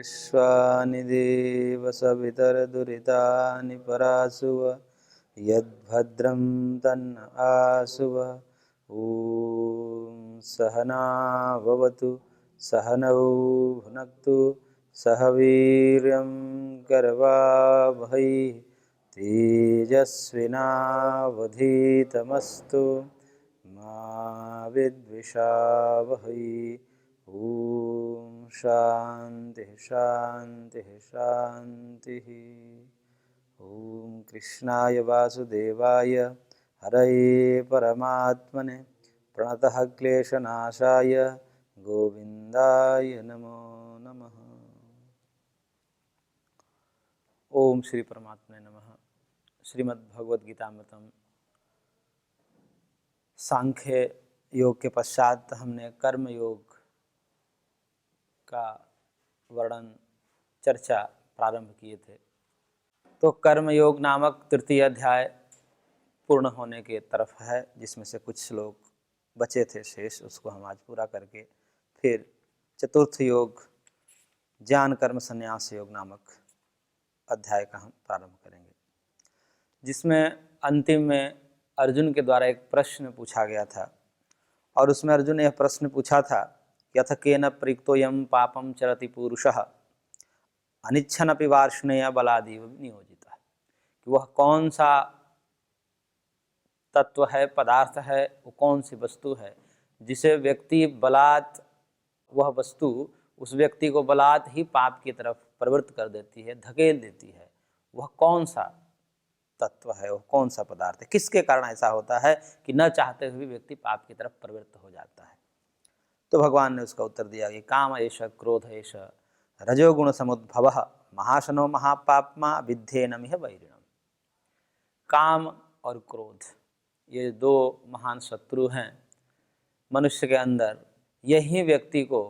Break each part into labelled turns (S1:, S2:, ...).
S1: विश्वानि देव सवितरदुरितानि परासुव यद्भद्रं तन्न आसुव। ॐ सहना भवतु सहनौ भुनक्तु सह वीर्यं करवावहै तेजस्विनावधीतमस्तु मा विद्विषावहै। ॐ शान्तिः शान्तिः शान्तिः। ॐ कृष्णाय वासुदेवाय हरये परमात्मने प्रणतः क्लेशनाशाय गोविन्दाय नमो नमः। ओम श्री परमात्मने नमः। श्रीमद्भगवद्गीतामृतम सांख्य योग के पश्चात हमने कर्म योग का वर्णन चर्चा प्रारंभ किए थे। तो कर्म योग नामक तृतीय अध्याय पूर्ण होने के तरफ है, जिसमें से कुछ श्लोक बचे थे शेष, उसको हम आज पूरा करके फिर चतुर्थ योग ज्ञान कर्म संन्यास योग नामक अध्याय का हम प्रारंभ करेंगे, जिसमें अंतिम में अर्जुन के द्वारा एक प्रश्न पूछा गया था। और उसमें अर्जुन ने यह प्रश्न पूछा था कि अथ केन प्रयुक्तोऽयं पापं चरति पुरुषः अनिच्छन्नपि वार्ष्णेय बलादेव नियोजितः, कि वह कौन सा तत्व है, पदार्थ है, वो कौन सी वस्तु है जिसे व्यक्ति बलात्, वह वस्तु उस व्यक्ति को बलात् ही पाप की तरफ प्रवृत्त कर देती है, धकेल देती है। वह कौन सा तत्व है, वह कौन सा पदार्थ है, किसके कारण ऐसा होता है कि न चाहते हुए व्यक्ति पाप की तरफ प्रवृत्त हो जाता है। तो भगवान ने उसका उत्तर दिया कि काम एष क्रोध एष रजोगुण समुद्भवः महाशनो महापाप्मा विद्धेनमिह वैरिणम्। काम और क्रोध ये दो महान शत्रु हैं मनुष्य के अंदर। यही व्यक्ति को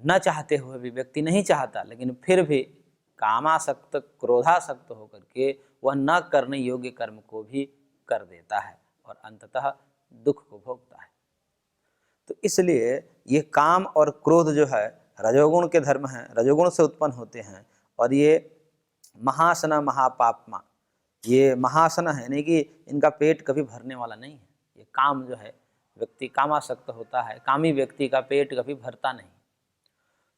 S1: न चाहते हुए भी, व्यक्ति नहीं चाहता लेकिन फिर भी कामासक्त क्रोधासक्त होकर के वह न करने योग्य कर्म को भी कर देता है और अंततः दुख को भोगता है। तो इसलिए ये काम और क्रोध जो है रजोगुण के धर्म हैं, रजोगुण से उत्पन्न होते हैं। और ये महासना महापाप्मा, ये महासन है, यानी कि इनका पेट कभी भरने वाला नहीं है। ये काम जो है, व्यक्ति कामासक्त होता है, कामी व्यक्ति का पेट कभी भरता नहीं।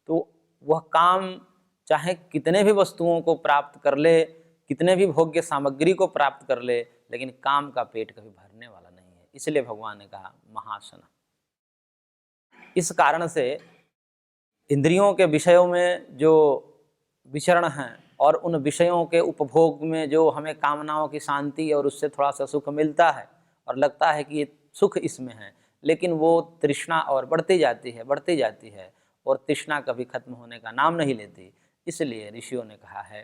S1: तो वह काम चाहे कितने भी वस्तुओं को प्राप्त कर ले, कितने भी भोग्य सामग्री को प्राप्त कर ले, लेकिन काम का पेट कभी भरने वाला नहीं है। इसलिए भगवान ने कहा महासन। इस कारण से इंद्रियों के विषयों में जो विचरण हैं और उन विषयों के उपभोग में जो हमें कामनाओं की शांति और उससे थोड़ा सा सुख मिलता है और लगता है कि ये सुख इसमें है, लेकिन वो तृष्णा और बढ़ती जाती है, बढ़ती जाती है, और तृष्णा कभी खत्म होने का नाम नहीं लेती। इसलिए ऋषियों ने कहा है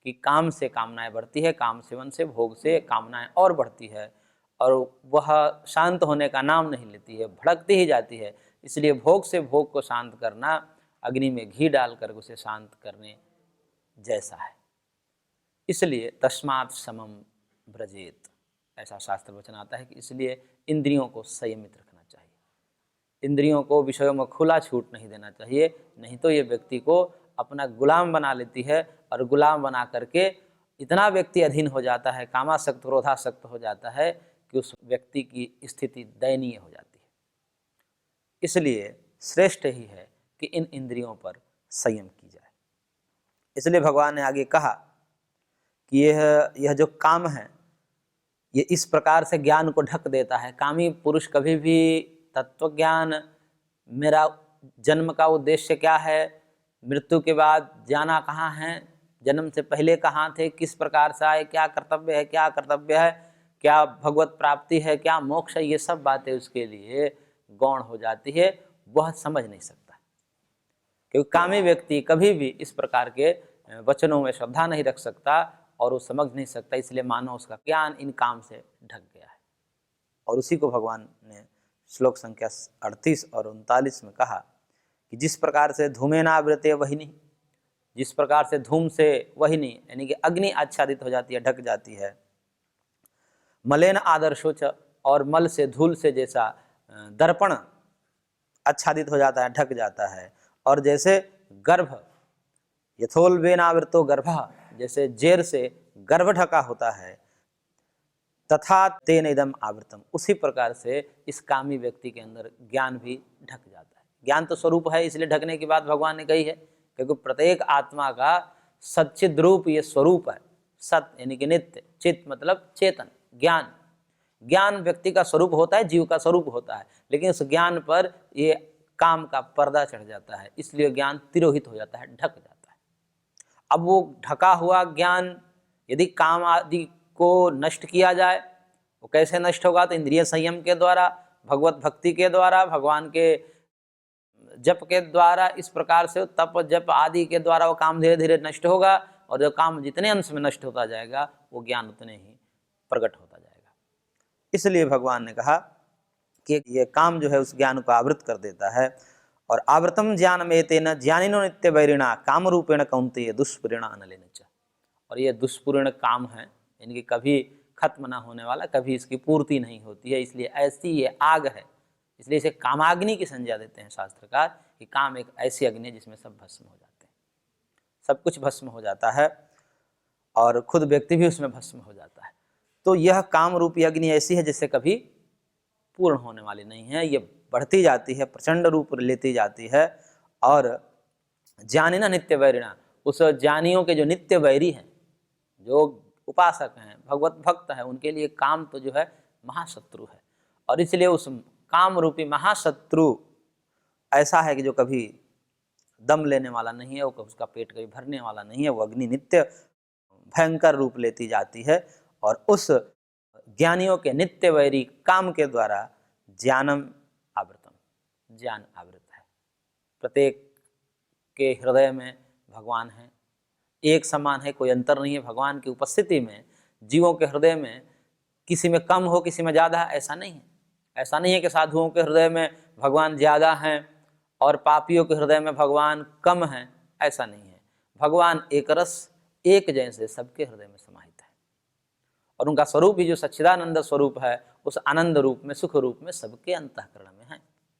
S1: कि काम से कामनाएं बढ़ती है, काम सेवन से, भोग से कामनाएं और बढ़ती है, और वह शांत होने का नाम नहीं लेती है, भड़कती ही जाती है। इसलिए भोग से भोग को शांत करना अग्नि में घी डालकर उसे शांत करने जैसा है। इसलिए तस्मात् समम व्रजेत, ऐसा शास्त्र वचन आता है कि इसलिए इंद्रियों को संयमित रखना चाहिए, इंद्रियों को विषयों में खुला छूट नहीं देना चाहिए, नहीं तो ये व्यक्ति को अपना गुलाम बना लेती है। और गुलाम बना करके इतना व्यक्ति अधीन हो जाता है, कामासक्त क्रोधासक्त हो जाता है कि उस व्यक्ति की स्थिति दयनीय हो जाती है। इसलिए श्रेष्ठ ही है कि इन इंद्रियों पर संयम की जाए। इसलिए भगवान ने आगे कहा कि यह जो काम है ये इस प्रकार से ज्ञान को ढक देता है। कामी पुरुष कभी भी तत्व ज्ञान, मेरा जन्म का उद्देश्य क्या है, मृत्यु के बाद जाना कहाँ है, जन्म से पहले कहाँ थे, किस प्रकार से आए, क्या कर्तव्य है, क्या कर्तव्य है, क्या भगवत प्राप्ति है, क्या मोक्ष है, ये सब बातें उसके लिए गौण हो जाती है। वह समझ नहीं सकता, क्योंकि कामी व्यक्ति कभी भी इस प्रकार के वचनों में श्रद्धा नहीं रख सकता और वो समझ नहीं सकता। इसलिए मानो उसका ज्ञान इन काम से ढक गया है। और उसी को भगवान ने श्लोक संख्या 38 और 39 में कहा कि जिस प्रकार से धूमेनावृते वहिनी, जिस प्रकार से धूम से वहिनी यानी कि अग्नि आच्छादित हो जाती है, ढक जाती है, मलेन आदर्शोच, और मल से, धूल से जैसा दर्पण आच्छादित हो जाता है, ढक जाता है, और जैसे गर्भ यथोल्बेनावृतो गर्भः, जैसे जेर से गर्भ ढका होता है, तथा तेन इदम आवृतम, उसी प्रकार से इस कामी व्यक्ति के अंदर ज्ञान भी ढक जाता है। ज्ञान तो स्वरूप है, इसलिए ढकने की बात भगवान ने कही है, क्योंकि प्रत्येक आत्मा का सच्चिद रूप ये स्वरूप है। सत यानी कि नित्य, चित मतलब चेतन, ज्ञान। ज्ञान व्यक्ति का स्वरूप होता है, जीव का स्वरूप होता है, लेकिन उस ज्ञान पर ये काम का पर्दा चढ़ जाता है, इसलिए ज्ञान तिरोहित हो जाता है, ढक जाता है। अब वो ढका हुआ ज्ञान यदि काम आदि को नष्ट किया जाए, वो कैसे नष्ट होगा? तो इंद्रिय संयम के द्वारा, भगवत भक्ति के द्वारा, भगवान के जप के द्वारा, इस प्रकार से तप जप आदि के द्वारा वो काम धीरे धीरे नष्ट होगा, और जो काम जितने अंश में नष्ट होता जाएगा वो ज्ञान उतने ही प्रकट होता जाएगा। इसलिए भगवान ने कहा कि ये काम जो है उस ज्ञान को आवृत कर देता है। और आवृतम ज्ञान में तेन ज्ञानिनो नित्य वैरिणा काम रूपेण कौन्तेय दुष्पूरिणा अनलेन च, और ये दुष्पूर्ण काम है, इनकी कभी खत्म ना होने वाला, कभी इसकी पूर्ति नहीं होती है, इसलिए ऐसी ये आग है, इसलिए इसे कामाग्नि की संज्ञा देते हैं शास्त्रकार, कि काम एक ऐसी अग्नि है जिसमें सब भस्म हो जाते हैं, सब कुछ भस्म हो जाता है और खुद व्यक्ति भी उसमें भस्म हो जाता है। तो यह काम रूपी अग्नि ऐसी है जिससे कभी पूर्ण होने वाली नहीं है, ये बढ़ती जाती है, प्रचंड रूप लेती जाती है। और ज्ञानिना नित्य वैरिणा, उस ज्ञानियों के जो नित्य वैरी हैं, जो उपासक हैं, भगवत भक्त हैं, उनके लिए काम तो जो है महाशत्रु है। और इसलिए उस काम रूपी महाशत्रु ऐसा है कि जो कभी दम लेने वाला नहीं है, वो उसका पेट कभी भरने वाला नहीं है, वो अग्नि नित्य भयंकर रूप लेती जाती है। और उस ज्ञानियों के नित्य वैरी काम के द्वारा ज्ञानम आवृतम, ज्ञान आवृत है। प्रत्येक के हृदय में भगवान है, एक समान है, कोई अंतर नहीं है। भगवान की उपस्थिति में जीवों के हृदय में किसी में कम हो, किसी में ज़्यादा, ऐसा नहीं है। ऐसा नहीं है कि साधुओं के हृदय में भगवान ज़्यादा हैं और पापियों के हृदय में भगवान कम हैं, ऐसा नहीं है। भगवान एक रस, एक जैसे सबके हृदय में समाहित है, और उनका स्वरूप भी जो सच्चिदानंद स्वरूप है, उस आनंद रूप में, सुख रूप में सबके अंतःकरण में है।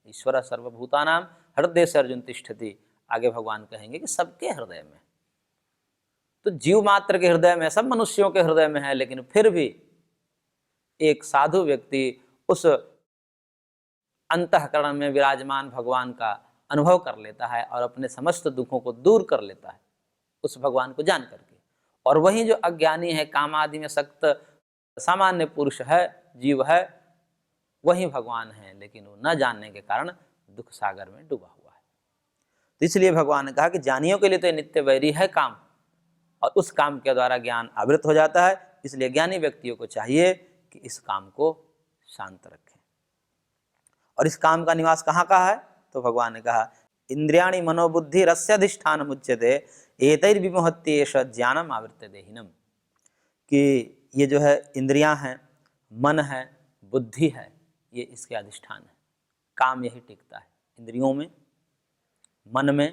S1: ईश्वर सर्वभूतानां हृदय से अर्जुन तिष्ठति, आगे भगवान कहेंगे कि सबके हृदय में। तो जीव मात्र के हृदय में, सब मनुष्यों के हृदय में है, लेकिन फिर भी एक साधु व्यक्ति उस अंतःकरण में विराजमान भगवान का अनुभव कर लेता है और अपने समस्त दुखों को दूर कर लेता है उस भगवान को जान करके। और वही जो अज्ञानी है, काम आदि में सक्त सामान्य पुरुष है, जीव है, वही भगवान है, लेकिन वो न जानने के कारण दुख सागर में डूबा हुआ है। तो इसलिए भगवान ने कहा कि ज्ञानियों के लिए तो नित्य वैरी है काम, और उस काम के द्वारा ज्ञान आवृत हो जाता है। इसलिए ज्ञानी व्यक्तियों को चाहिए कि इस काम को शांत रखें। और इस काम का निवास कहाँ का है? तो भगवान ने कहा इंद्रियाणि मनोबुद्धि रस्याधिष्ठान मुच्यते एतैर्विमोहत्येष ज्ञानम आवृत्य देहिनम, कि ये जो है इंद्रियां हैं, मन है, बुद्धि है, ये इसके अधिष्ठान है। काम यही टिकता है इंद्रियों में, मन में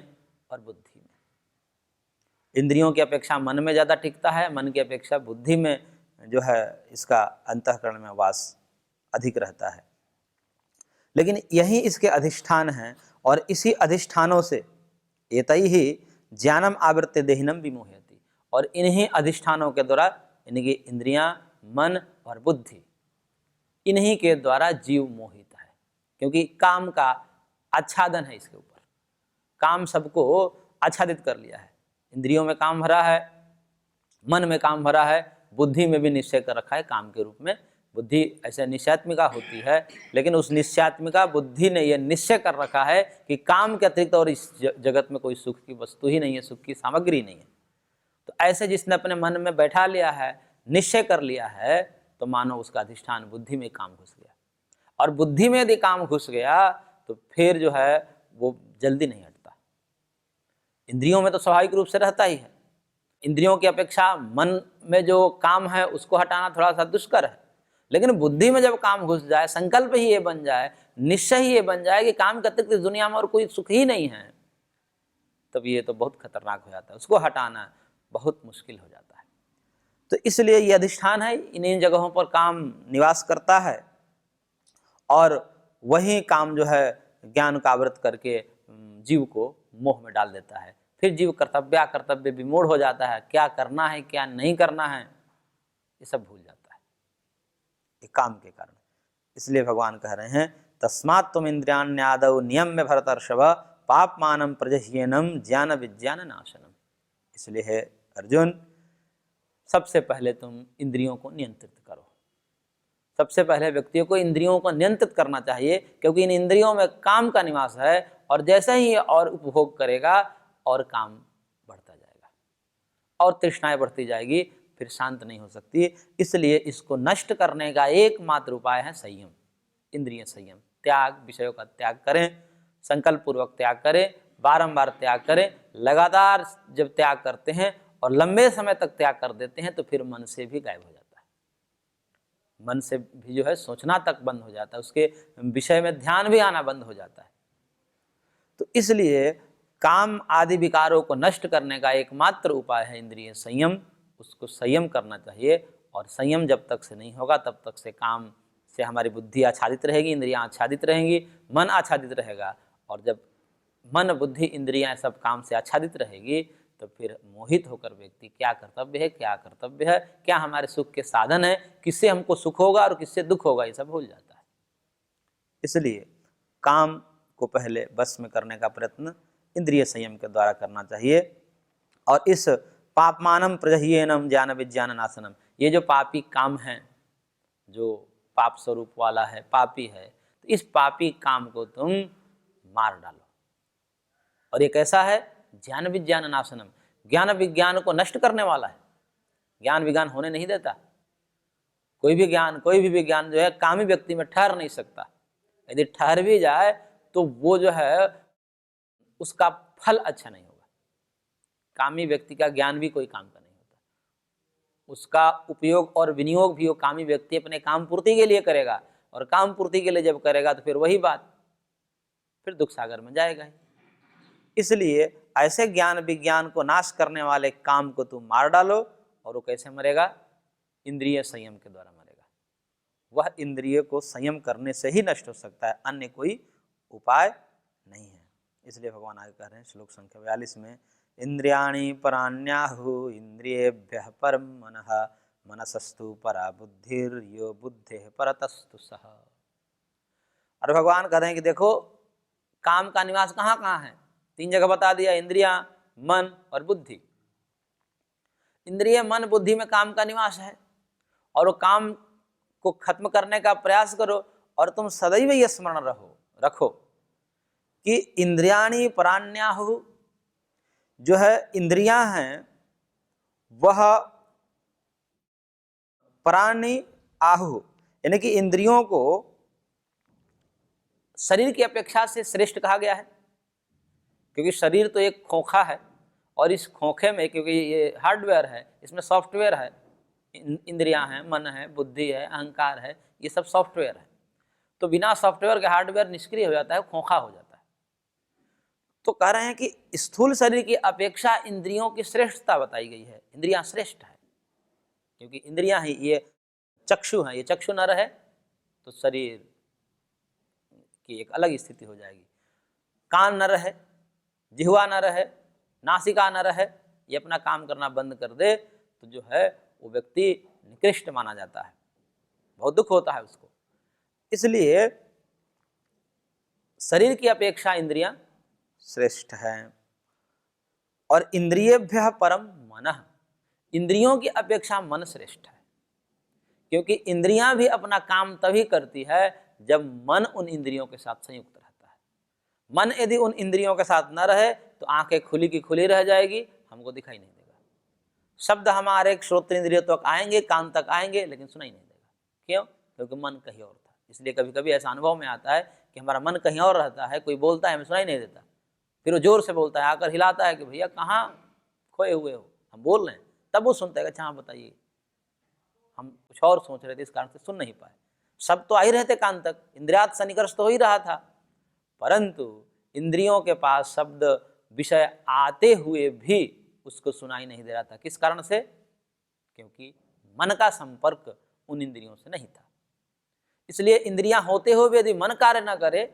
S1: और बुद्धि में। इंद्रियों की अपेक्षा मन में ज़्यादा टिकता है, मन की अपेक्षा बुद्धि में जो है इसका अंतःकरण में वास अधिक रहता है। लेकिन यही इसके अधिष्ठान हैं, और इसी अधिष्ठानों से एतैहि ज्ञानम आवृत्य देहिनम विमोहयति, और इन्हीं अधिष्ठानों के द्वारा, यानी कि इंद्रियां, मन और बुद्धि, इन्हीं के द्वारा जीव मोहित है। क्योंकि काम का आच्छादन है इसके ऊपर, काम सबको आच्छादित कर लिया है। इंद्रियों में काम भरा है, मन में काम भरा है, बुद्धि में भी निश्चय कर रखा है काम के रूप में। बुद्धि ऐसे निश्चयात्मिका होती है, लेकिन उस निश्चयात्मिका बुद्धि ने यह निश्चय कर रखा है कि काम के अतिरिक्त और इस जगत में कोई सुख की वस्तु ही नहीं है, सुख की सामग्री नहीं है। तो ऐसे जिसने अपने मन में बैठा लिया है, निश्चय कर लिया है, तो मानो उसका अधिष्ठान बुद्धि में काम घुस गया। और बुद्धि में यदि काम घुस गया तो फिर जो है वो जल्दी नहीं हटता। इंद्रियों में तो स्वाभाविक रूप से रहता ही है। इंद्रियों की अपेक्षा मन में जो काम है उसको हटाना थोड़ा सा दुष्कर है, लेकिन बुद्धि में जब काम घुस जाए, संकल्प ही ये बन जाए, निश्चय ही ये बन जाए कि काम के अतिरिक्त दुनिया में और कोई सुख ही नहीं है, तब ये तो बहुत खतरनाक हो जाता है। उसको हटाना बहुत मुश्किल हो जाता है। तो इसलिए ये अधिष्ठान है, इन जगहों पर काम निवास करता है, और वही काम जो है ज्ञान का आवृत करके जीव को मोह में डाल देता है। फिर जीव कर्तव्य विमूढ़ हो जाता है, क्या करना है क्या नहीं करना है ये सब भूल जाता है ये काम के कारण। इसलिए भगवान कह रहे हैं तस्मात् त्वम् इंद्रियाण्यादौ नियम्य भरतर्षभ पापमानं प्रजह्येनं ज्ञान विज्ञान नाशनम। इसलिए है अर्जुन, सबसे पहले तुम इंद्रियों को नियंत्रित करो। सबसे पहले व्यक्तियों को इंद्रियों को नियंत्रित करना चाहिए, क्योंकि इन इंद्रियों में काम का निवास है, और जैसे ही और उपभोग करेगा और काम बढ़ता जाएगा और तृष्णाएं बढ़ती जाएगी, फिर शांत नहीं हो सकती। इसलिए इसको नष्ट करने का एकमात्र उपाय है संयम, इंद्रिय संयम, त्याग, विषयों का त्याग करें, संकल्प पूर्वक त्याग करें, बारंबार त्याग करें। लगातार जब त्याग करते हैं और लंबे समय तक त्याग कर देते हैं तो फिर मन से भी गायब हो जाता है, मन से भी जो है सोचना तक बंद हो जाता है, उसके विषय में ध्यान भी आना बंद हो जाता है। तो इसलिए काम आदि विकारों को नष्ट करने का एकमात्र उपाय है इंद्रिय संयम। उसको संयम करना चाहिए, और संयम जब तक से नहीं होगा तब तक से काम से हमारी बुद्धि आच्छादित रहेगी, इंद्रियां आच्छादित रहेंगी, मन आच्छादित रहेगा। और जब मन बुद्धि इंद्रियां सब काम से आच्छादित रहेगी तो फिर मोहित होकर व्यक्ति क्या कर्तव्य है, क्या कर्तव्य है, क्या हमारे सुख के साधन है, किससे हमको सुख होगा और किससे दुख होगा, ये सब भूल जाता है। इसलिए काम को पहले बस में करने का प्रयत्न इंद्रिय संयम के द्वारा करना चाहिए। और इस पापमानम प्रजह्येनम ज्ञान विज्ञान नाशनम, ये जो पापी काम है, जो पाप स्वरूप वाला है, पापी है, तो इस पापी काम को तुम मार डालो। और ये कैसा है? ज्ञान विज्ञान नाशनम, ज्ञान विज्ञान को नष्ट करने वाला है, ज्ञान विज्ञान होने नहीं देता। कोई भी ज्ञान, कोई भी विज्ञान जो है कामी व्यक्ति में ठहर नहीं सकता। यदि ठहर भी जाए तो वो जो है उसका फल अच्छा नहीं होगा। कामी व्यक्ति का ज्ञान भी कोई काम का नहीं होता, उसका उपयोग और विनियोग भी वो कामी व्यक्ति अपने काम पूर्ति के लिए करेगा, और काम पूर्ति के लिए जब करेगा तो फिर वही बात, फिर दुख सागर में जाएगा ही। इसलिए ऐसे ज्ञान विज्ञान को नाश करने वाले काम को तुम मार डालो। और वो कैसे मरेगा? इंद्रिय संयम के द्वारा मरेगा। वह इंद्रिय को संयम करने से ही नष्ट हो सकता है, अन्य कोई उपाय नहीं है। इसलिए भगवान आगे कह रहे हैं श्लोक संख्या 42 में, इंद्रियाणि पराण्याहु इंद्रियेभ्यः परं मनः मनसस्तु परा बुद्धिर यो बुद्धेः परतस्तु सः। और भगवान कह रहे हैं कि देखो काम का निवास कहाँ कहाँ है, 3 जगह बता दिया, इंद्रियां, मन और बुद्धि। इंद्रिय मन बुद्धि में काम का निवास है, और वो काम को खत्म करने का प्रयास करो। और तुम सदैव यह स्मरण रखो कि इंद्रियाणि पराण्याहु, जो है इंद्रियां हैं वह पराणी आहु, यानी कि इंद्रियों को शरीर की अपेक्षा से श्रेष्ठ कहा गया है। क्योंकि शरीर तो एक खोखा है, और इस खोखे में, क्योंकि ये हार्डवेयर है, इसमें सॉफ्टवेयर है, इंद्रियां हैं, मन है, बुद्धि है, अहंकार है, ये सब सॉफ्टवेयर है। तो बिना सॉफ्टवेयर के हार्डवेयर निष्क्रिय हो जाता है, खोखा हो जाता है। तो कह रहे हैं कि स्थूल शरीर की अपेक्षा इंद्रियों की श्रेष्ठता बताई गई है, इंद्रियां श्रेष्ठ है। क्योंकि इंद्रियां ही, ये चक्षु हैं, ये चक्षु न रहे तो शरीर की एक अलग स्थिति हो जाएगी। कान न रहे, जिह्वा न रहे, नासिका न रहे, ये अपना काम करना बंद कर दे तो जो है वो व्यक्ति निकृष्ट माना जाता है, बहुत दुख होता है उसको। इसलिए शरीर की अपेक्षा इंद्रियां श्रेष्ठ हैं। और इंद्रियेभ्यः परम मनः, इंद्रियों की अपेक्षा मन श्रेष्ठ है। क्योंकि इंद्रियां भी अपना काम तभी करती है जब मन उन इंद्रियों के साथ संयुक्त रहता है। मन यदि उन इंद्रियों के साथ न रहे तो आंखें खुली की खुली रह जाएगी, हमको दिखाई नहीं देगा। शब्द हमारे श्रोत्र इंद्रियों तक आएंगे, कान तक आएंगे, लेकिन सुनाई नहीं देगा। क्यों? क्योंकि मन कहीं और था। इसलिए कभी कभी ऐसा अनुभव में आता है कि हमारा मन कहीं और रहता है, कोई बोलता है हमें सुनाई नहीं देता, फिर वो जोर से बोलता है, आकर हिलाता है कि भैया कहाँ खोए हुए हो, हम बोल रहे हैं, तब वो सुनता है, अच्छा हाँ बताइए, हम कुछ और सोच रहे थे, इस कारण से सुन नहीं पाए। शब्द तो आ ही रहते कान तक, इंद्रियात सन्निकर्ष तो हो ही रहा था, परंतु इंद्रियों के पास शब्द विषय आते हुए भी उसको सुनाई नहीं दे रहा था। किस कारण से? क्योंकि मन का संपर्क उन इंद्रियों से नहीं था। इसलिए इंद्रियां होते हुए भी यदि मन कार्य न करे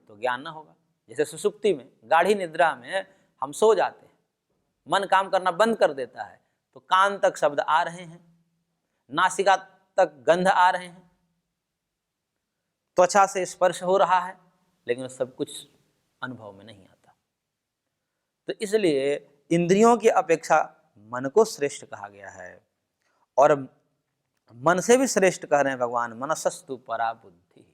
S1: तो ज्ञान न होगा। जैसे सुषुप्ति में, गाढ़ी निद्रा में हम सो जाते हैं, मन काम करना बंद कर देता है, तो कान तक शब्द आ रहे हैं, नासिका तक गंध आ रहे हैं, त्वचा से स्पर्श हो रहा है, लेकिन सब कुछ अनुभव में नहीं आता। तो इसलिए इंद्रियों की अपेक्षा मन को श्रेष्ठ कहा गया है, और मन से भी श्रेष्ठ कह रहे हैं भगवान, मनसस्तु परा बुद्धि,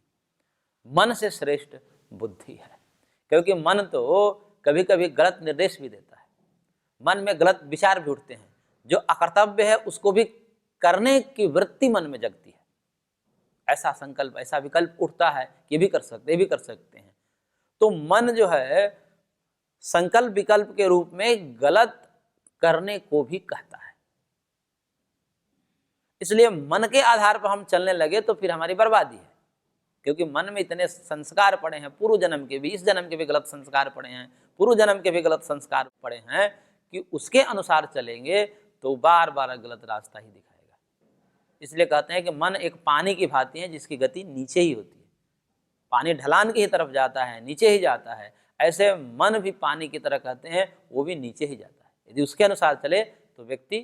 S1: मन से श्रेष्ठ बुद्धि है। क्योंकि मन तो कभी कभी गलत निर्देश भी देता है, मन में गलत विचार भी उठते हैं, जो अकर्तव्य है उसको भी करने की वृत्ति मन में जगती है, ऐसा संकल्प, ऐसा विकल्प उठता है कि ये भी कर सकते, ये भी कर सकते हैं। तो मन जो है संकल्प विकल्प के रूप में गलत करने को भी कहता है। इसलिए मन के आधार पर हम चलने लगे तो फिर हमारी बर्बादी है, क्योंकि मन में इतने संस्कार पड़े हैं, पूर्व जन्म के भी, इस जन्म के भी गलत संस्कार पड़े हैं, पूर्व जन्म के भी गलत संस्कार पड़े हैं, कि उसके अनुसार चलेंगे तो बार बार गलत रास्ता ही दिखाएगा। इसलिए कहते हैं कि मन एक पानी की भांति है जिसकी गति नीचे ही होती है, पानी ढलान की तरफ जाता है, नीचे ही जाता है, ऐसे मन भी पानी की तरह कहते हैं, वो भी नीचे ही जाता है। यदि उसके अनुसार चले तो व्यक्ति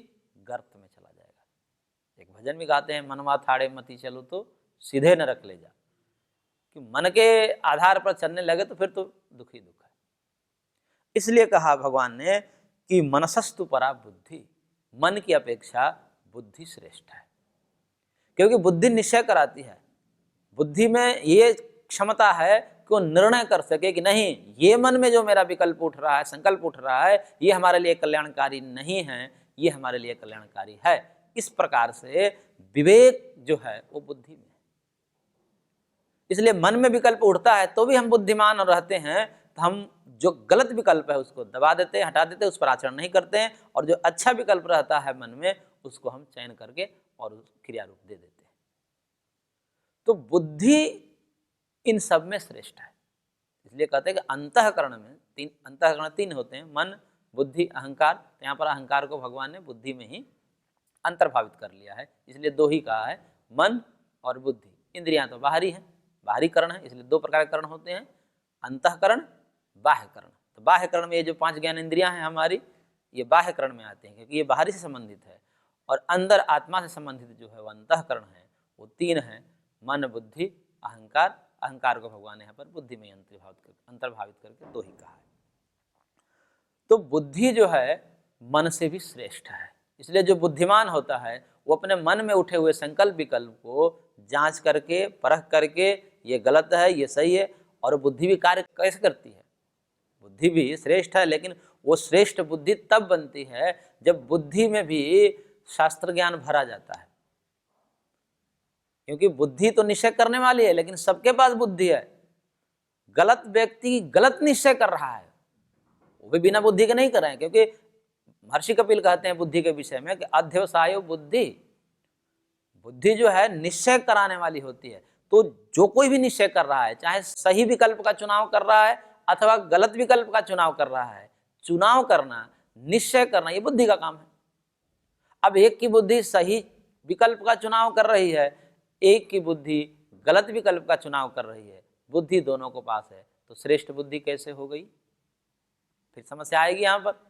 S1: गर्त में चला जाएगा। एक भजन भी गाते हैं, मनवा थाड़े मती चलो तो सीधे नरक ले जा, कि मन के आधार पर चलने लगे तो फिर तो दुख ही दुख है। इसलिए कहा भगवान ने कि मनसस्तु परा बुद्धि, मन की अपेक्षा बुद्धि श्रेष्ठ है, क्योंकि बुद्धि निश्चय कराती है। बुद्धि में ये क्षमता है कि वो निर्णय कर सके कि नहीं, ये मन में जो मेरा विकल्प उठ रहा है, संकल्प उठ रहा है, ये हमारे लिए कल्याणकारी नहीं है, ये हमारे लिए कल्याणकारी है। इस प्रकार से विवेक जो है वो बुद्धि में है। इसलिए मन में विकल्प उठता है तो भी हम बुद्धिमान रहते हैं, तो हम जो गलत विकल्प है उसको दबा देते हैं, हटा देते हैं, उस पर आचरण नहीं करते हैं, और जो अच्छा विकल्प रहता है मन में उसको हम चयन करके और क्रिया रूप दे देते हैं। तो बुद्धि इन सब में श्रेष्ठ है। इसलिए कहते हैं कि अंतःकरण में अंतःकरण तीन होते हैं, मन, बुद्धि, अहंकार। तो यहाँ पर अहंकार को भगवान ने बुद्धि में ही अंतर्भावित कर लिया है, इसलिए दो ही कहा है, मन और बुद्धि। इंद्रियां तो बाहरी हैं, बाहरी करण है, इसलिए दो प्रकार के करण होते हैं, अंतःकरण, बाह्यकरण। तो बाह्यकरण में ये जो 5 ज्ञान इंद्रियां हैं हमारी, ये बाह्यकरण में आते हैं, क्योंकि ये बाहरी से संबंधित है, और अंदर आत्मा से संबंधित जो है वो अंतःकरण है, वो 3 हैं, मन, बुद्धि, अहंकार। अहंकार को भगवान ने यहाँ पर बुद्धि में अंतर्भावित करके 2 ही कहा है। तो बुद्धि जो है मन से भी श्रेष्ठ है। इसलिए जो बुद्धिमान होता है वो अपने मन में उठे हुए संकल्प विकल्प को जांच करके, परख करके, ये गलत है, ये सही है, और बुद्धि भी कार्य कैसे करती है। बुद्धि भी श्रेष्ठ है, लेकिन वो श्रेष्ठ बुद्धि तब बनती है जब बुद्धि में भी शास्त्र ज्ञान भरा जाता है। क्योंकि बुद्धि तो निश्चय करने वाली है, लेकिन सबके पास बुद्धि है। गलत व्यक्ति गलत निश्चय कर रहा है, वो भी बिना बुद्धि के नहीं कर रहे हैं, क्योंकि महर्षि कपिल कहते हैं बुद्धि के विषय में कि अध्यवसायो बुद्धि, बुद्धि जो है निश्चय कराने वाली होती है। तो जो कोई भी निश्चय कर रहा है, चाहे सही विकल्प का चुनाव कर रहा है अथवा गलत विकल्प का चुनाव कर रहा है, चुनाव करना, निश्चय करना, ये बुद्धि का काम है। अब एक की बुद्धि सही विकल्प का चुनाव कर रही है, एक की बुद्धि गलत विकल्प का चुनाव कर रही है, बुद्धि दोनों को पास है, तो श्रेष्ठ बुद्धि कैसे हो गई? फिर समस्या आएगी यहाँ पर।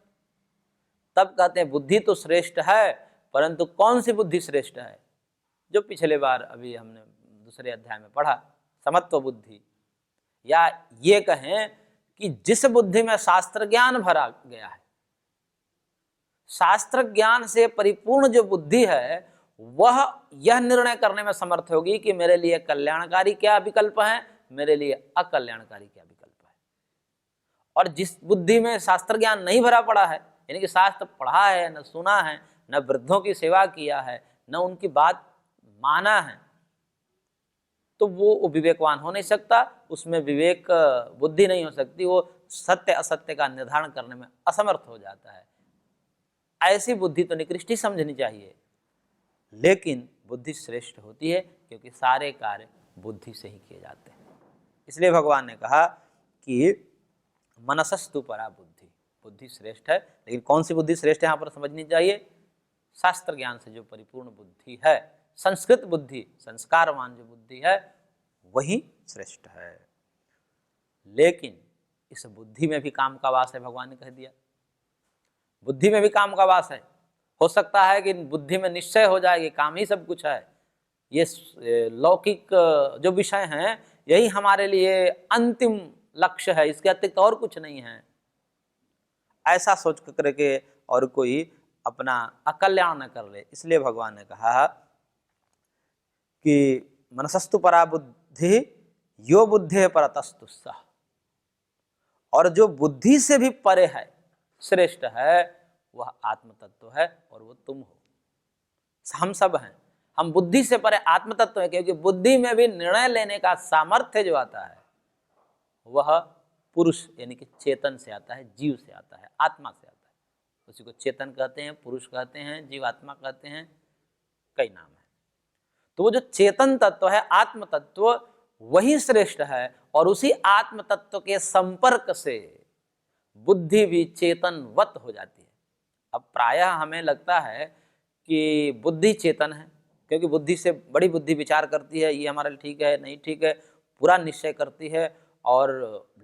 S1: तब कहते हैं बुद्धि तो श्रेष्ठ है, परंतु कौन सी बुद्धि श्रेष्ठ है? जो पिछले बार अभी हमने दूसरे अध्याय में पढ़ा, समत्व बुद्धि, या ये कहें कि जिस बुद्धि में शास्त्र ज्ञान भरा गया है, शास्त्र ज्ञान से परिपूर्ण जो बुद्धि है, वह यह निर्णय करने में समर्थ होगी कि मेरे लिए कल्याणकारी क्या विकल्प है, मेरे लिए अकल्याणकारी क्या विकल्प है। और जिस बुद्धि में शास्त्र ज्ञान नहीं भरा पड़ा है, यानी कि शास्त्र पढ़ा है, न सुना है, न वृद्धों की सेवा किया है, न उनकी बात माना है, तो वो विवेकवान हो नहीं सकता, उसमें विवेक बुद्धि नहीं हो सकती, वो सत्य असत्य का निर्धारण करने में असमर्थ हो जाता है। ऐसी बुद्धि तो निकृष्ट ही समझनी चाहिए, लेकिन बुद्धि श्रेष्ठ होती है, क्योंकि सारे कार्य बुद्धि से ही किए जाते हैं। इसलिए भगवान ने कहा कि मनसस्तु परा बुद्धि, बुद्धि श्रेष्ठ है। लेकिन कौन सी बुद्धि श्रेष्ठ है यहाँ पर समझनी चाहिए? शास्त्र ज्ञान से जो परिपूर्ण बुद्धि है, संस्कृत बुद्धि, संस्कारवान जो बुद्धि है, वही श्रेष्ठ है। लेकिन इस बुद्धि में भी काम का वास है, भगवान ने कह दिया। बुद्धि में भी काम का वास है। हो सकता है कि बुद्धि में निश्चय हो जाए कि काम ही सब कुछ है, ये लौकिक जो विषय हैं यही हमारे लिए अंतिम लक्ष्य है, इसके अतिरिक्त और कुछ नहीं है, ऐसा सोच करके और कोई अपना अकल्याण न कर ले। इसलिए भगवान ने कहा कि मनसस्तु परा बुद्धि यो बुद्धि परतस्तु सः, और जो बुद्धि से भी परे है, श्रेष्ठ है, वह आत्म तत्व है और वो तुम हो। हम सब हैं, हम बुद्धि से परे आत्म तत्व है, क्योंकि बुद्धि में भी निर्णय लेने का सामर्थ्य जो आता है वह पुरुष यानी कि चेतन से आता है, जीव से आता है, आत्मा से आता है। उसी को चेतन कहते हैं, पुरुष कहते हैं, जीवात्मा कहते हैं, कई नाम है। तो वो जो चेतन तत्व है, आत्म तत्व, वही श्रेष्ठ है, और उसी आत्म तत्व के संपर्क से बुद्धि भी चेतनवत हो जाती है। अब प्रायः हमें लगता है कि बुद्धि चेतन है, क्योंकि बुद्धि से बड़ी बुद्धि विचार करती है, ये हमारे लिए ठीक है नहीं ठीक है, पूरा निश्चय करती है, और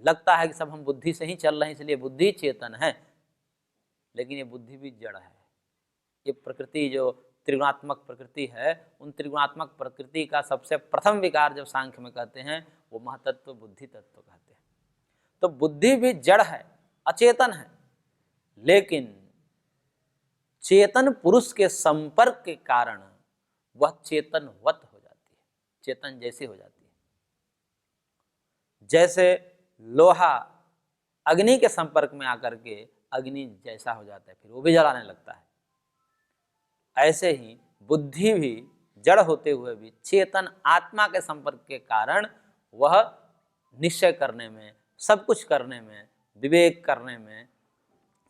S1: लगता है कि सब हम बुद्धि से ही चल रहे हैं, इसलिए बुद्धि चेतन है। लेकिन ये बुद्धि भी जड़ है। ये प्रकृति जो त्रिगुणात्मक प्रकृति है, उन त्रिगुणात्मक प्रकृति का सबसे प्रथम विकार जब सांख्य में कहते हैं, वो महतत्व बुद्धि तत्व कहते हैं। तो बुद्धि भी जड़ है, अचेतन है, लेकिन चेतन पुरुष के संपर्क के कारण वह चेतनवत हो जाती है, चेतन जैसी हो जाती है। जैसे लोहा अग्नि के संपर्क में आकर के अग्नि जैसा हो जाता है, फिर वो भी जलाने लगता है। ऐसे ही बुद्धि भी जड़ होते हुए भी चेतन आत्मा के संपर्क के कारण वह निश्चय करने में, सब कुछ करने में, विवेक करने में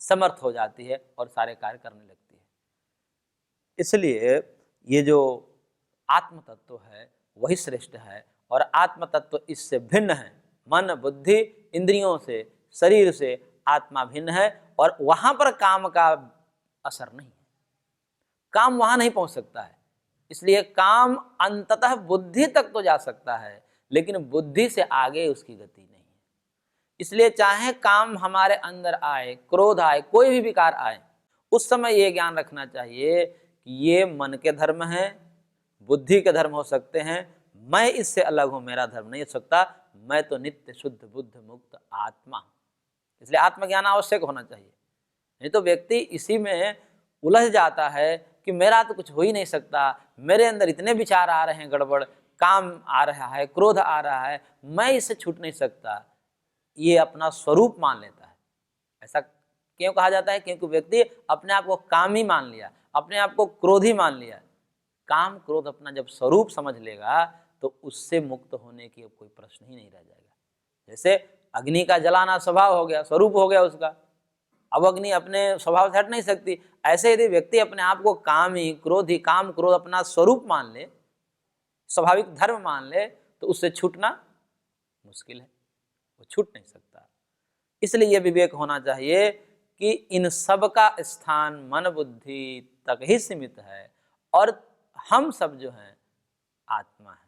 S1: समर्थ हो जाती है और सारे कार्य करने लगती है। इसलिए ये जो आत्म तत्व है वही श्रेष्ठ है, और आत्म तत्व इससे भिन्न है। मन बुद्धि इंद्रियों से, शरीर से आत्मा भिन्न है, और वहां पर काम का असर नहीं है, काम वहां नहीं पहुंच सकता है। इसलिए काम अंततः बुद्धि तक तो जा सकता है, लेकिन बुद्धि से आगे उसकी गति नहीं है। इसलिए चाहे काम हमारे अंदर आए, क्रोध आए, कोई भी विकार आए, उस समय ये ज्ञान रखना चाहिए कि ये मन के धर्म हैं, बुद्धि के धर्म हो सकते हैं, मैं इससे अलग हूं, मेरा धर्म नहीं हो सकता, मैं तो नित्य शुद्ध बुद्ध मुक्त आत्मा। इसलिए आत्मज्ञान आवश्यक होना चाहिए, नहीं तो व्यक्ति इसी में उलझ जाता है कि मेरा तो कुछ हो ही नहीं सकता, मेरे अंदर इतने विचार आ रहे हैं गड़बड़, काम आ रहा है, क्रोध आ रहा है, मैं इससे छूट नहीं सकता, ये अपना स्वरूप मान लेता है। ऐसा क्यों कहा जाता है? क्योंकि व्यक्ति अपने आप को काम ही मान लिया, अपने आप को क्रोधी मान लिया। काम क्रोध अपना जब स्वरूप समझ लेगा तो उससे मुक्त होने की अब कोई प्रश्न ही नहीं रह जाएगा। जैसे अग्नि का जलाना स्वभाव हो गया, स्वरूप हो गया उसका, अब अग्नि अपने स्वभाव से हट नहीं सकती। ऐसे यदि व्यक्ति अपने आप को कामी, क्रोधी, काम क्रोध अपना स्वरूप मान ले, स्वाभाविक धर्म मान ले, तो उससे छूटना मुश्किल है, वो छूट नहीं सकता। इसलिए यह विवेक होना चाहिए कि इन सब का स्थान मन बुद्धि तक ही सीमित है, और हम सब जो हैं आत्मा है,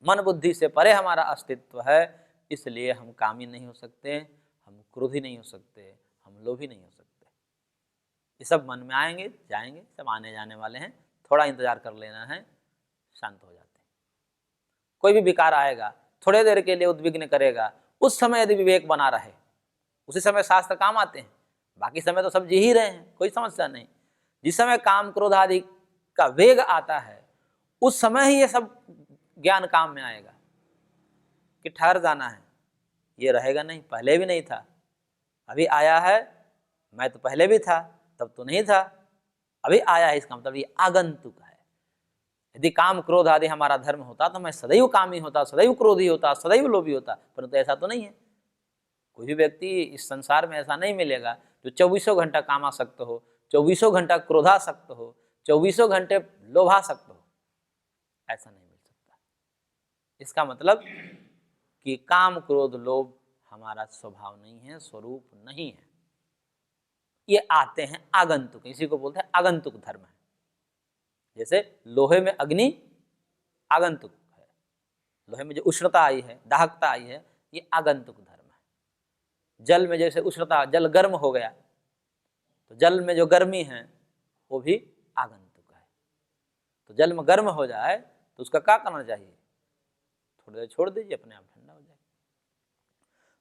S1: मन बुद्धि से परे हमारा अस्तित्व है। इसलिए हम कामी नहीं हो सकते, हम क्रोधी नहीं हो सकते, हम लोभी नहीं हो सकते। ये सब मन में आएंगे जाएंगे, सब आने जाने वाले हैं, थोड़ा इंतजार कर लेना है, शांत हो जाते हैं। कोई भी विकार आएगा, थोड़े देर के लिए उद्विग्न करेगा, उस समय यदि विवेक बना रहे, उसी समय शास्त्र काम आते हैं। बाकी समय तो सब जी ही रहे हैं, कोई समस्या नहीं। जिस समय काम क्रोध आदि का वेग आता है, उस समय ही ये सब ज्ञान काम में आएगा कि ठहर जाना है, ये रहेगा नहीं, पहले भी नहीं था, अभी आया है, मैं तो पहले भी था, तब तो नहीं था, अभी आया है, इसका मतलब ये आगंतुक है। यदि काम क्रोध आदि हमारा धर्म होता तो मैं सदैव कामी होता, सदैव क्रोधी होता, सदैव लोभी होता, परंतु ऐसा तो नहीं है। कोई भी व्यक्ति इस संसार में ऐसा नहीं मिलेगा जो 24 घंटा कामासक्त हो, 24 घंटा क्रोधासक्त हो, 24 घंटे लोभासक्त हो, ऐसा नहीं मिल सकता। इसका मतलब कि काम क्रोध लोभ हमारा स्वभाव नहीं है, स्वरूप नहीं है, ये आते हैं आगंतुक, इसी को बोलते हैं आगंतुक धर्म है। जैसे लोहे में अग्नि आगंतुक है, लोहे में जो उष्णता आई है, दाहकता आई है, ये आगंतुक धर्म है। जल में जैसे उष्णता, जल गर्म हो गया तो जल में जो गर्मी है वो भी आगंतुक है। तो जल में गर्म हो जाए तो उसका क्या करना चाहिए, थोड़ी देर छोड़ दीजिए, अपने आप ठंडा हो जाए।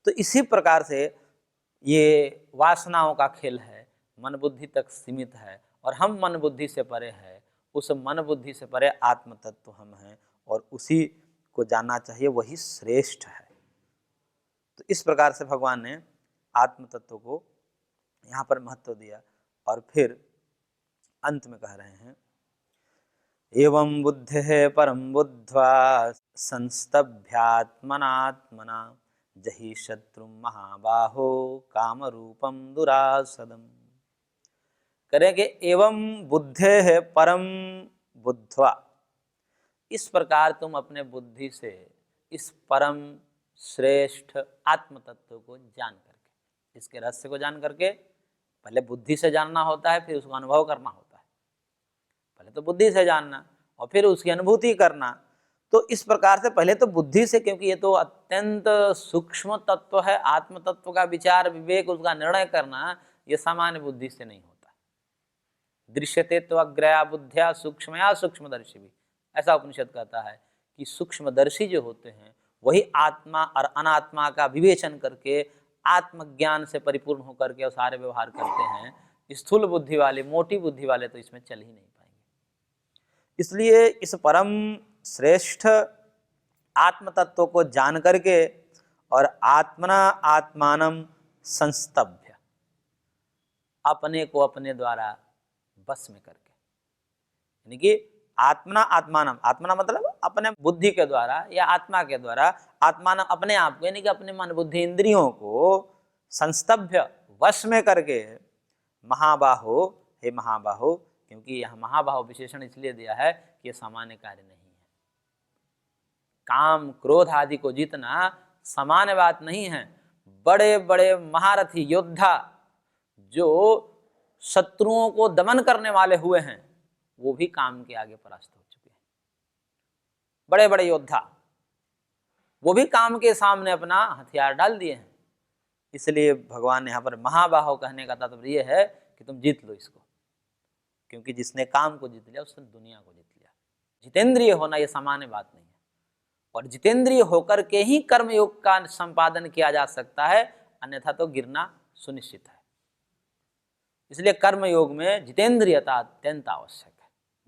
S1: तो इसी प्रकार से ये वासनाओं का खेल है, मन बुद्धि तक सीमित है और हम मन बुद्धि से परे है। उस मन बुद्धि से परे आत्म तत्व हम हैं और उसी को जानना चाहिए, वही श्रेष्ठ है। तो इस प्रकार से भगवान ने आत्म तत्व को यहाँ पर महत्व दिया और फिर अंत में कह रहे हैं, एवं बुद्धे परम बुद्ध्वा संस्तभ्यात्मनात्मना जहि शत्रु महाबाहो काम रूपम दुरासदम। करेंगे एवं बुद्धे है परम बुद्ध्वा, इस प्रकार तुम अपने बुद्धि से इस परम श्रेष्ठ आत्म तत्व को जान करके, इसके रहस्य को जान करके, पहले बुद्धि से जानना होता है, फिर उसको अनुभव करना होता है। पहले तो बुद्धि से जानना और फिर उसकी अनुभूति करना। तो इस प्रकार से पहले तो बुद्धि से, क्योंकि ये तो अत्यंत सूक्ष्म तत्व है, आत्म तत्व का विचार विवेक उसका निर्णय करना ये सामान्य बुद्धि से नहीं होता। दृश्यते तो अग्रया बुद्धिया सूक्ष्मया सूक्ष्मदर्शी भी, ऐसा उपनिषद कहता है कि सूक्ष्मदर्शी जो होते हैं वही आत्मा और अनात्मा का विवेचन करके आत्मज्ञान से परिपूर्ण होकर के और सारे व्यवहार करते हैं। स्थूल बुद्धि वाले, मोटी बुद्धि वाले तो इसमें चल ही नहीं पाएंगे। इसलिए इस परम श्रेष्ठ आत्म तत्व को जान करके और आत्मना आत्मानम संस्तभ्य, अपने को अपने द्वारा बस में करके, यानी कि आत्मना आत्मानम, आत्मना मतलब अपने बुद्धि के द्वारा या आत्मा के द्वारा, आत्मानम अपने आप को, यानी कि अपने मन बुद्धि इंद्रियों को संस्तभ्य वश में करके, महाबाहो, हे महाबाहो, क्योंकि यह महाबाहो विशेषण इसलिए दिया है कि यह सामान्य कार्य नहीं है। काम क्रोध आदि को जीतना सामान्य बात नहीं है। बड़े बड़े महारथी योद्धा जो शत्रुओं को दमन करने वाले हुए हैं वो भी काम के आगे परास्त हो चुके हैं। बड़े बड़े योद्धा वो भी काम के सामने अपना हथियार डाल दिए हैं। इसलिए भगवान ने यहाँ पर महाबाहो कहने का तात्पर्य यह है कि तुम जीत लो इसको, क्योंकि जिसने काम को जीत लिया उसने दुनिया को जीत लिया। जितेंद्रिय होना यह सामान्य बात नहीं है, और जितेंद्रिय होकर के ही कर्मयोग का संपादन किया जा सकता है, अन्यथा तो गिरना सुनिश्चित है। इसलिए कर्मयोग में जितेंद्रियता अत्यंत आवश्यक है।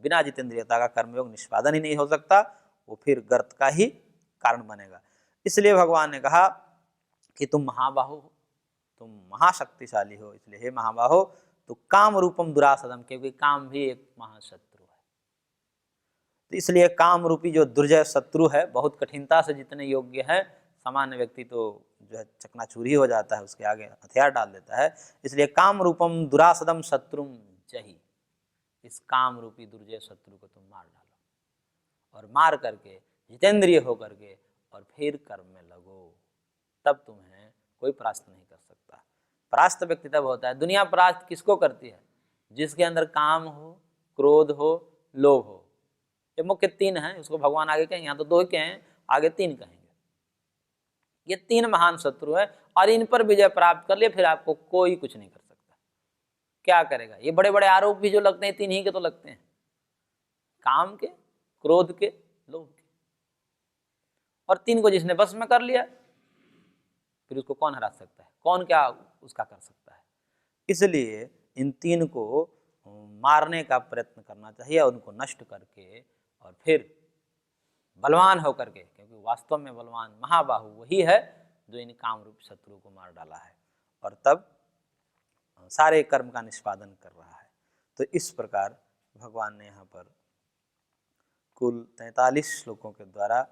S1: बिना जितेंद्रियता का कर्मयोग निष्पादन ही नहीं हो सकता, वो फिर गर्त का ही कारण बनेगा। इसलिए भगवान ने कहा कि तुम महाबाहो हो, तुम महाशक्तिशाली हो, इसलिए हे महाबाहो तो काम रूपम दुरासदम, क्योंकि काम भी एक महाशत्रु है। तो इसलिए काम रूपी जो दुर्जय शत्रु है, बहुत कठिनता से जितने योग्य है, सामान्य व्यक्ति तो जो है चकनाचूरी हो जाता है, उसके आगे हथियार डाल देता है। इसलिए काम रूपम दुरासदम शत्रुम जही, इस काम रूपी दुर्जय शत्रु को तुम मार डालो और मार करके जितेंद्रिय होकर के और फिर कर्म में लगो, तब तुम्हें कोई परास्त नहीं कर सकता। परास्त व्यक्ति तब होता है। दुनिया परास्त किसको करती है? जिसके अंदर काम हो, क्रोध हो, लोभ हो। ये मुख्य तीन हैं, उसको भगवान आगे कहेंगे, यहाँ तो दो ही कहें, आगे तीन कहेंगे। ये तीन महान शत्रु है और इन पर विजय प्राप्त कर लिए फिर आपको कोई कुछ नहीं कर सकता। क्या करेगा? ये बड़े बड़े आरोप भी जो लगते हैं तीन ही के तो लगते हैं, काम के, क्रोध के, लोभ के। और तीन को जिसने बस में कर लिया फिर उसको कौन हरा सकता है? कौन क्या उसका कर सकता है? इसलिए इन तीन को मारने का प्रयत्न करना चाहिए, उनको नष्ट करके और फिर बलवान होकर के, क्योंकि वास्तव में बलवान महाबाहु वही है जो इन काम रूप शत्रु को मार डाला है और तब सारे कर्म का निष्पादन कर रहा है। तो इस प्रकार भगवान ने यहाँ पर कुल 43 श्लोकों के द्वारा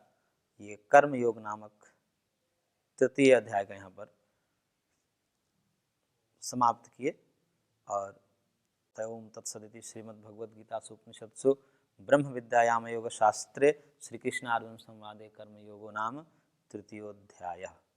S1: ये कर्म योग नामक तृतीय अध्याय का यहाँ पर समाप्त किए। और तयोम तत्सदिति श्रीमद्भगवद्गीतासु उपनिषत्सु ब्रह्म विद्यायाम योग शास्त्रे श्री कृष्ण अर्जुन संवादे कर्म योगो नाम तृतीयोध्यायः।